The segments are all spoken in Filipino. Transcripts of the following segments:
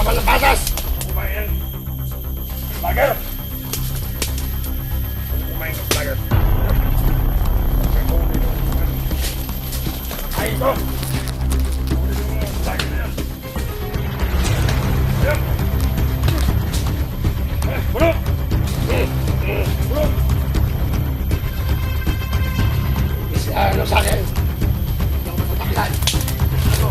malabatas! Kumain! Lager! Kumain ng lager! Ay, ito! Lager na yan! Ayan! Pulo! Pulo! Ano sa akin? Hindi ako matataklan! Ano?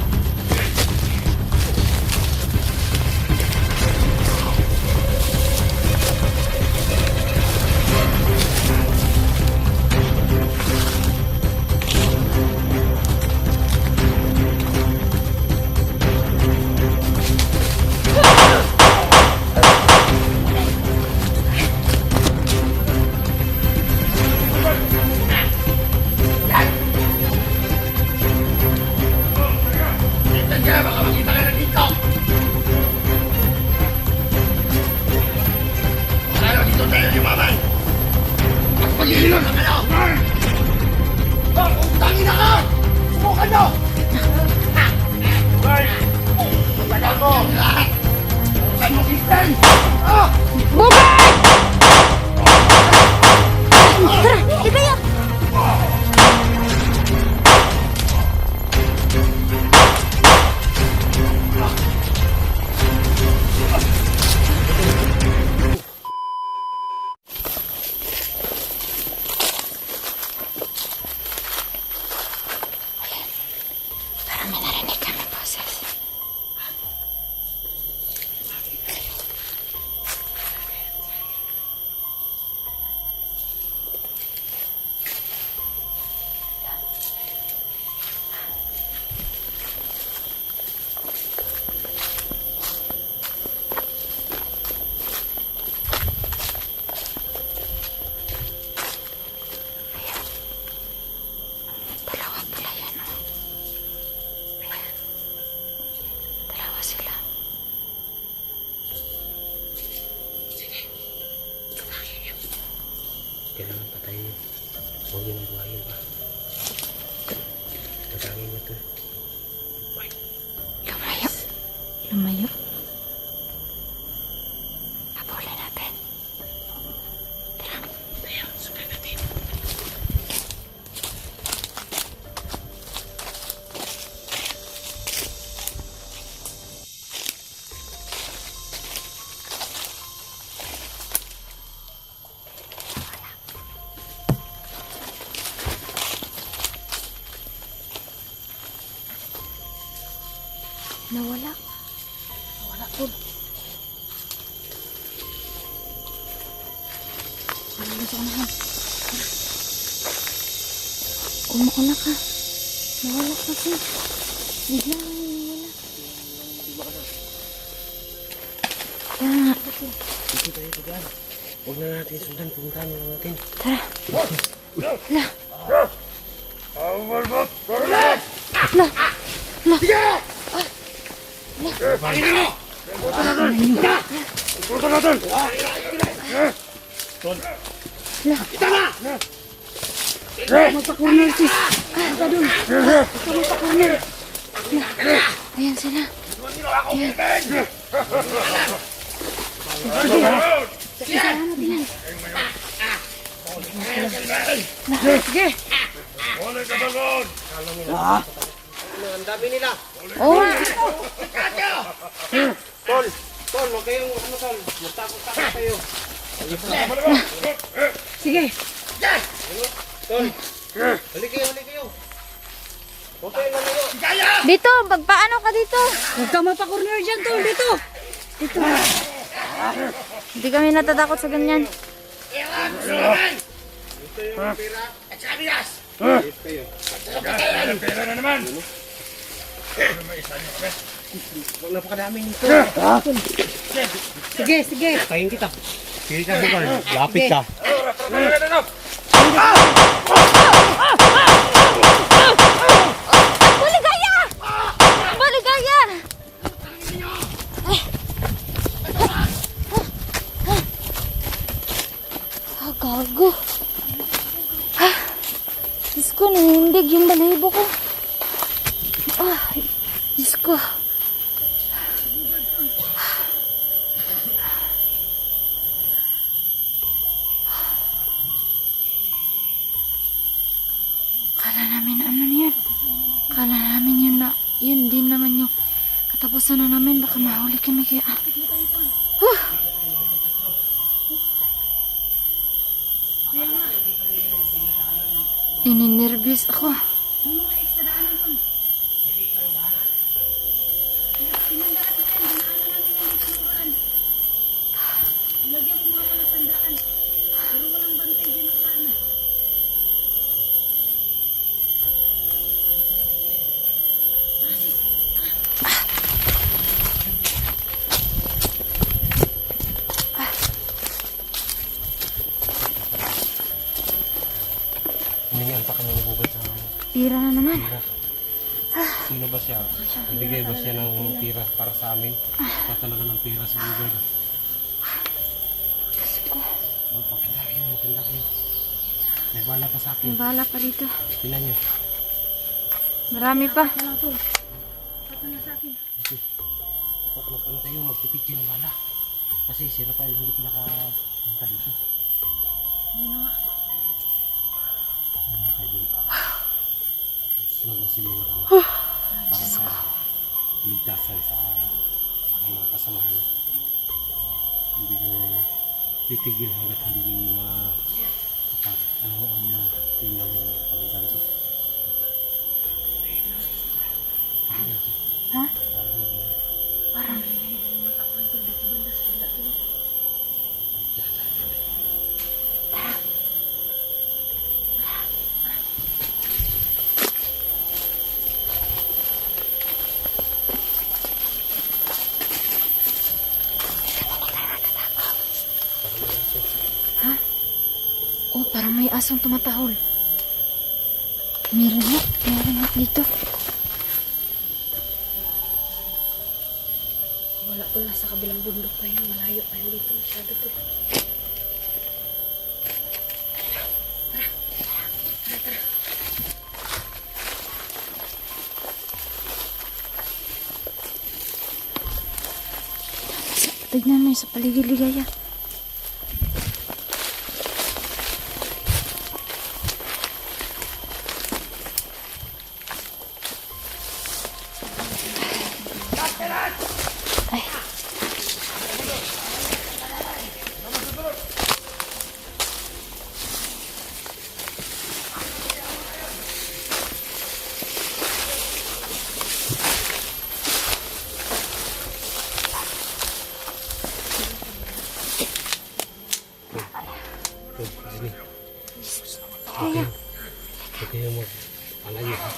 Maghihilot na kayo! Utangin na ka! Subukan nyo! Ay! Tagal mo! Saan mo Kristen? Bubay! Tara, ibaya! Parang may narinig kami boses. Dalawa pala yan, oh. Ayan. Dalawa sila. Kailangan patayin. Huwag niyo nang buhayin pa. Tatangin niyo ito. Wait. Lumayo. Lumayo. Habulin natin. Tara. Tayo, sundan natin. Nawala. Nawala po. Parang nasa unahan. Tara. Kumukuha ka. Nawala kasi. Bigla nga nawala. Kaya nga. Dito tayo tugaan. Huwag na natin sundan. Pumuntahan na natin. Tara. La. Awalbot! La. La. Pangin nyo! Puto natin! Puto natin! Kita na! Magpa-corner sis. Ika dun. Ika magpa-corner. Ayan sila. Ayan. Sige, ano din yan? Sige. Huli ka doon! Ang dami nila. Oh. Tol, huwag kayong tol. Magtakot-takot kayo. Sige. Tol, huli kayo. Huwag kayong nalayo. Dito, magpaano ka dito? Huwag ka mapa-corner dyan, tol. Dito. Dito. Hindi kami natatakot sa ganyan. Ito yung pera. At sa kabilas! Kayo. Pera na naman! Ano may isa niyo kami? Napakadami nito. Sige, sige. Kain kita. Sige ka, Bukal. Lapit ka. Baligaya! Baligaya! Gago. Diyos ko, nanindig yung balahibo ko. Diyos ko. nyo. Katapusan na namin, baka mahuli kami kaya. Huh. Ininervyos ako. Humingan pa kami nabugat sa Pira na naman. tira. Sino ba siya? Nagbigay ba siya ng tira para sa amin? Ba talaga ng tira sa Google? Magpakita kayo, magpakita kayo. May bala pa sa akin. May bala pa dito. Tingnan nyo. Marami pa. Dapat magpano kayo, magtipid kayo ng bala. Kasi si Rafael hindi pa nakapunta dito. Ayun na nga. Mga kaidol. Sunod sila na kami. Para sa ligtasan sa aking mga kasamahan. Hindi na titigil hanggat hindi nyo ano ang team namin pagganti. Ha? Parang. Ha? Oh, parang may asong tumatahol. Meron nga dito. Wala to, nasa kabilang bundok pa yun. Malayo pa yun dito. Masyado to. Tignan mo sa paligid-ligaya. Ay. Sini. Okay kayo mag-alayo ha.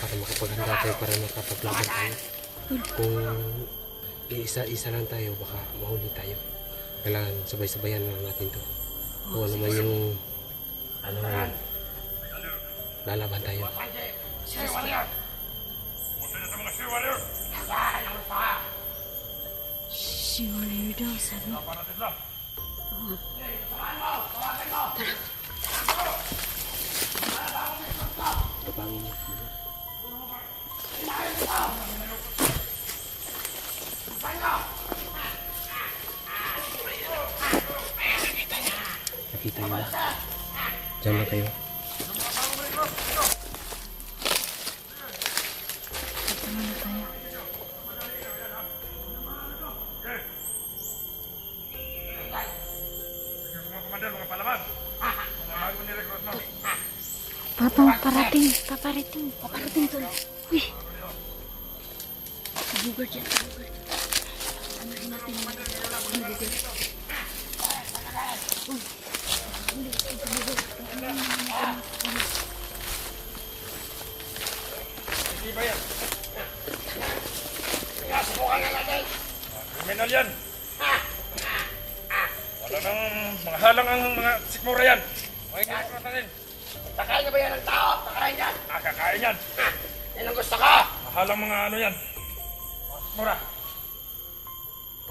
Para makapaghanda tayo, para makapaglaban tayo. Kung isa-isa lang tayo, baka mahuli tayo. Kailangan sabay-sabayan na natin to. Kung ano man yung lalaban tayo. Siwaliw daw, sabi. Tapangin niyo. Nakita niyo na. Diyan na kayo. Dito muna tayo. Mga komander, mga palaban. Mga bago ni-recruit mo. Paparating to. Uy, Bugard yan. Bugard. Anahin natin yung bugard. Hindi ba yan? Subukan na natin. Kriminal yan. Wala nang mga halang ang mga sikmura yan. Mga i-recruit natin. Kakain na ba yan ng tao? Kakain yan? Kakain yan. Yan ang gusto ko! Mahalang mga ano yan. Mga sikmura.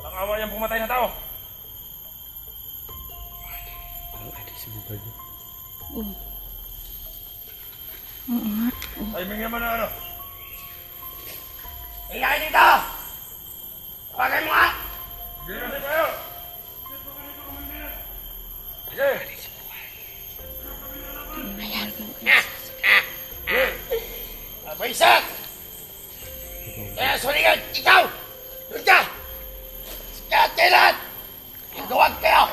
Walang awa yan pumatay na tao. Parang ada si Bugard. oo nga. Timing naman na ano. Ingay dito! Bagay mo nga! Hindi kasi kayo. Sige. Abaisak! Kaya suligan, ikaw! Doon ka! Kaya kailan! Iluwag kayo!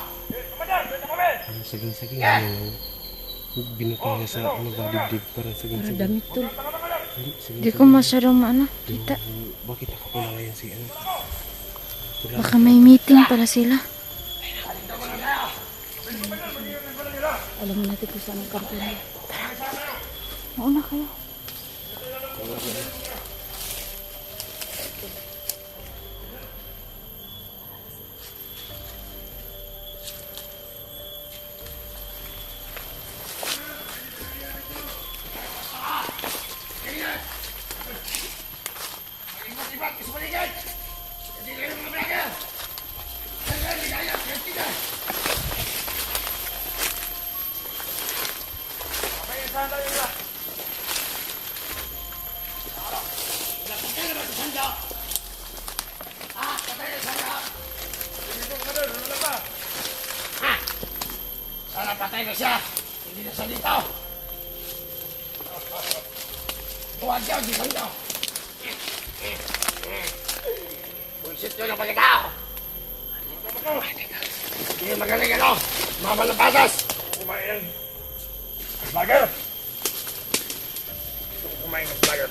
Komandan, dito kami! Saging-saging. Binuto niya sa badibdib. Parang saging-saging. Damit tol. Hindi, Di ko masyadong kita. Bakit nakapula ngayon si ano? Baka may meeting pala sila. Alam mo natin kung saan ang kampo niya. Mauna kayo. Mag-ibat-ibat ka sa paligid! Hindi kayo mga vlogger! Kaya ligaya, kaya tiga! Saan tayo nila? Patay naman sa sanda! Patay na sanda! Dito, komandan, wala pa. Sana patay na siya! Hindi na siya dito! Tuwag siya, di sanda! Bullshit yun ang pagkatao! Hindi magaling ano! Mama ng patas! Kumain ng vlogger. Kumain ng vlogger.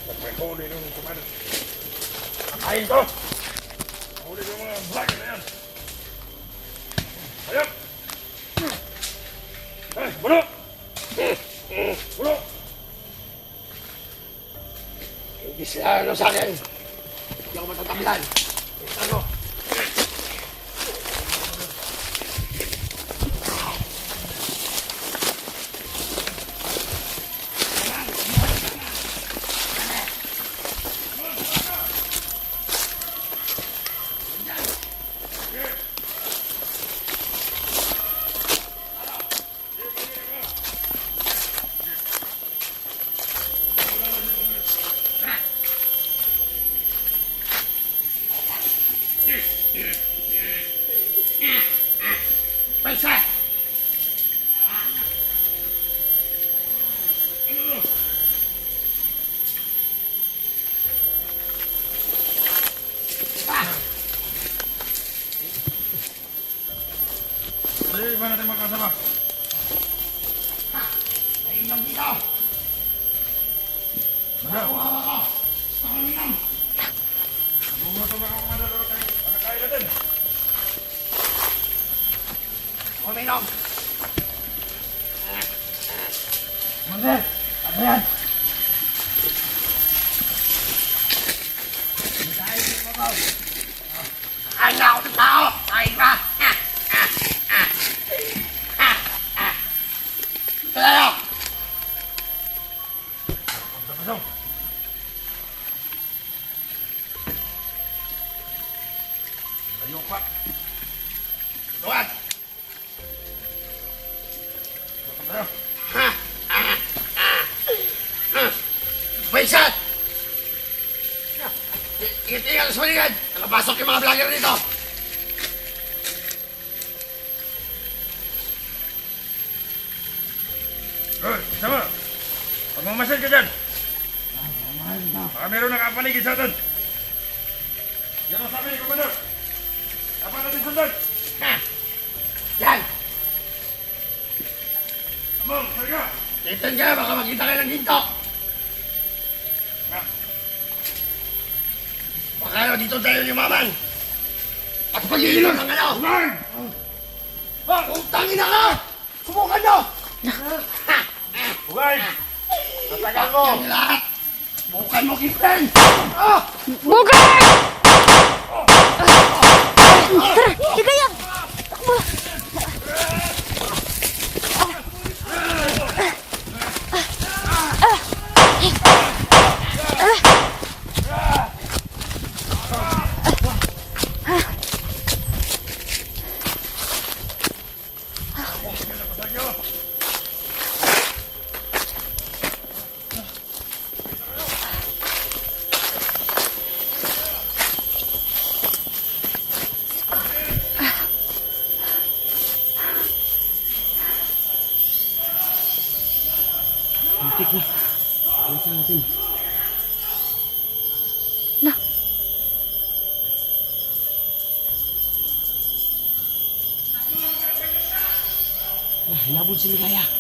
Pag may huli nung kumain. Kakain ko. Huli yung mga vlogger na yan. Ayun. Bulo. Bulo. Hindi sila ano sa akin! Hindi ako matatamlan! Ano? Paisa! Ay, iba natin magkasama. Nainom dito! Makuhawa ko! Gusto ko minom! Bumuto na ako, komandan. Pagkakain natin. Uminom! Mander! Ano yan? Kain na ako ng tao! Kain ka! Tayo! Pasok. Layo pa. Luwag! Tayo. Paisat! Ingat-ingat sa paligid! Nakapasok yung mga vlogger dito! Hoy, sama. Huwag mong masyad ka dyan. Baka meron nakapaligid sa atin. Yan ang sabi ni Commander. Dapat natin sundan. Yan! Among, sarga. Titan ka! Baka makita kayo ng ginto! Nga. Baka dito tayo yumaman! At pag-iinom ng ano! Kumain! Utangin na ka! Subukan nyo! Kumain! Tatagal mo! Yan lahat! Subukan mo, Kipren! Bugay! Tara, ligayang! Takbo! Muntik na. Bilisan natin. Hinabol si Ligaya.